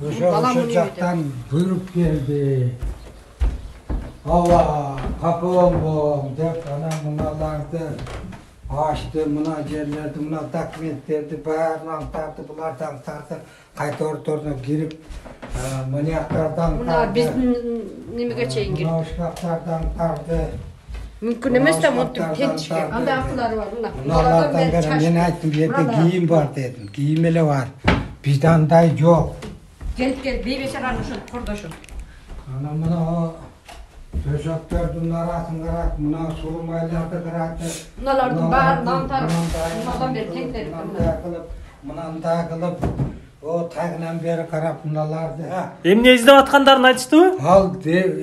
Şu жақtan buyurup geldi. Allah kapı oğlum dep ana mınalardı açtı, mına yerlerdi, mına dokumentlerdi, bağırını aktardı, bulardan aktardı, kayta ortoruna girip manyaklardan Mına biz nimege çeyin girip? Mına uşaklardan aktardı. Mümkün emez de mutlum tek çıkıyor. Anda akılları var mına. Mınalardan beri men ayttım, bu yerde giyim var dedim, giyim ele var. Bizde anday yok. Gelip beybeşer anışın, kurdaşın. Ana mına o döşeklerden arasın kırak, mına surumaylarda kıraktı. Mınalardan bağırından tarım. Mınadan beri tenkleri kırmıyor. Mınan takılıp, o tagından beri karap mınalardı. Emne izlep atkandarını айтышты mı? Al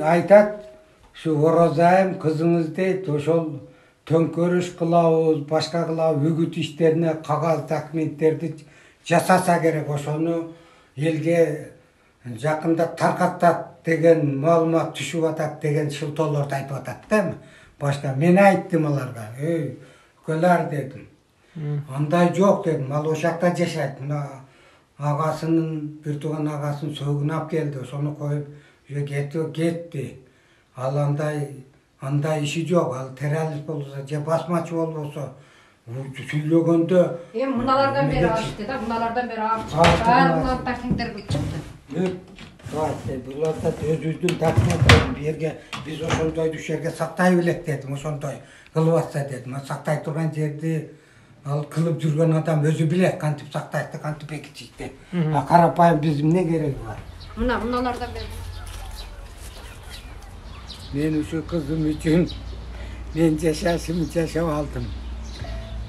aytat, şu horozayım kızınız deyt, oşol tönkörüş kılavuz, başka kılavuz, ügüt işlerine kagaz dokumentlerdi jasasa gerek, oşonu elge жақында tarqattat деген маалымат түшүп атат деген шылтоолорду айтып атат да эми. Башка мен айттым аларга, ey укалар дедим. Андай жок дедим, ал ошакта жашайт. Мына агасынын, бир тууган агасын сөгүн алып келди, ошону коюп кетти. Ал андай иши жок, ал террорист болсо же басмачы болбосо сүйлөгөндө Эми мыналардан бери ашты да, мыналардан бери алып чыкты. Баарын тактиктер кылып чыкты. Буларда өзүбүздүн документтерин берге биз ошондой жерге сактай билет дедим, ошондой кылып атса дедим. Сактай турган жерди ал кылып жүргөн адам өзү билет кантип сактайт, кантип бекитишти. Карапайым биз эмне кереги бар? Мыналардан бери. Мен ушу кызым үчүн мен жашашымды жашап алдым.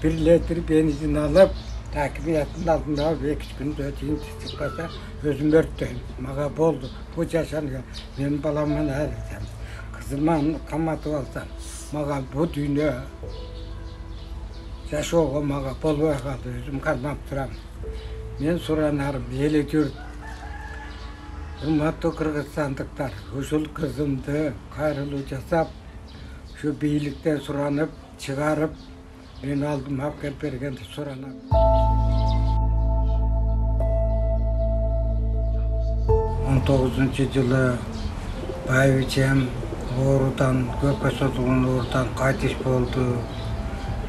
1 litr benzin alıp takibiyatın altında 2 günde öteyim çıkmasa özüm örttüm. Mağa boldu. Bu yaşanıyor. Benim balamın ayrıcam. Kızıma kamatı alsam. Mağa bu dünya yaşoğu mağa bol var kaldı. Özüm kalmam duram. Men soranarım. Yeli gürt. Hürmatlı Kırgızstanlıklar. Uşul kızımdı kayrılı jasap. Şu beylikten soranıp çıkarıp ben aldım hap gelip bergen sorana. 19-njy жылы байбичем оорудан, көпкө созулган оорудан кайтыш болду.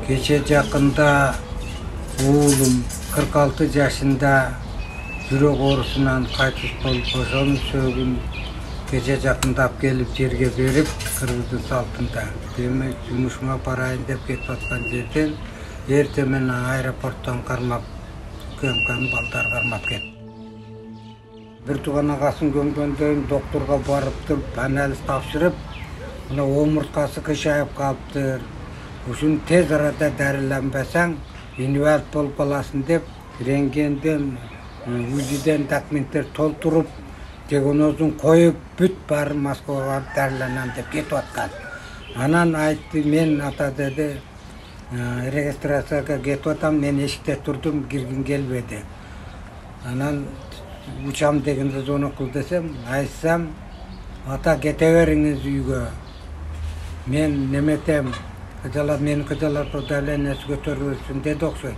Кече жакында уулум 46 жашында жүрөк оорусунан кайтыш болуп, ошонун сөөгүн кече жакында алып келип жерге берип, Кыргыздын салтында. Демек жумушума барайын деп кетип аткан жерден эртең менен аэропорттон кармап, көмкөн балдар кармап кетти. Бир тууган агасын көмгөндөн докторго барыптыр, анализ тапшырып, мына омурткасы кышайып калыптыр. Ушуну тез арада дарыламбасаң, инвалид болуп каласың деп, рентгенден, УЗИден документтер толтуруп, диагнозун коюп, бүт бар Москвага барып дарыланам деп кетип аткан. Анан айтты, мен ата деди, регистрацияга кетип атам, мен эшикте турдум, киргим келбеди. Анан учам дегенде звонок кыл десем, айтсам, ата кете бериңиз үйгө. Мен неметем, менин кыжалар давлениясы көтөрүлсүн деди окшойт.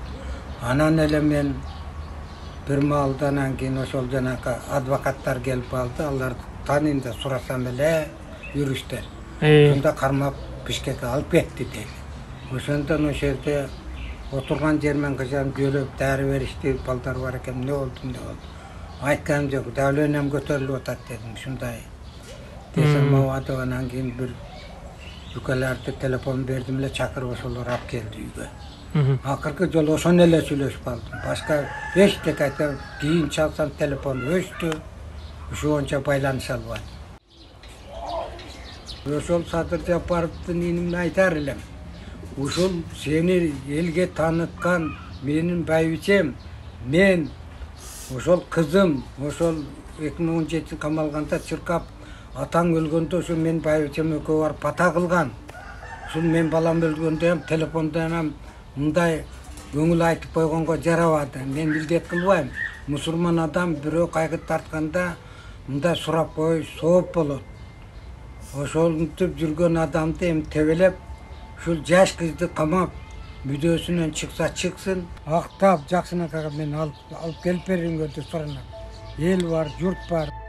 Анан эле мен бир маалдан кийин ошол жанакы адвокаттар келип алды, аларды тааныйм да сурасам эле жүрүштөр. Сонда кармап Бишкекке алып кетти дейт. Ошондон ошол жерде отурган жермен кыжам жөлөп дары беришти, балдар бар экен, эмне болду? Айтканым жок, давлениям көтөрүлүп атат дедим, ушундай. Десем абады, анан кийин бир үкөлөрдү телефон бердим эле, чакырып ошолор алып келди үйгө. Акыркы жолу ошону эле сүйлөшүп калдым. Башка эчтеке айтам, кийин чалсам телефон өчтү. Ошончо байланыша албайм. Ошол Садыр Жапаровдун инимин айтар элем. Ушул сени элге тааныткан менин байбичем, мен ошол кызым, ошол 2017 камалганда чыркап, атаң өлгөндө ошо мен байбичем экөө барып бата кылган. Ушул мен балам өлгөндө ham телефондон ham мындай көңүл айтып койгонго жарабады. Мен билдет кылбайм. Мусулман адам бирөө кайгы тартканда мындай сурап коюш сооп болот. Ошолтуп жүргөн адамды эми тебелеп, ушул жаш кызды камап, мүдөөсүнөн чыкса чыксын, актап жакшынакайга мен алып келип бериңер деп суранам. El var, yurt var.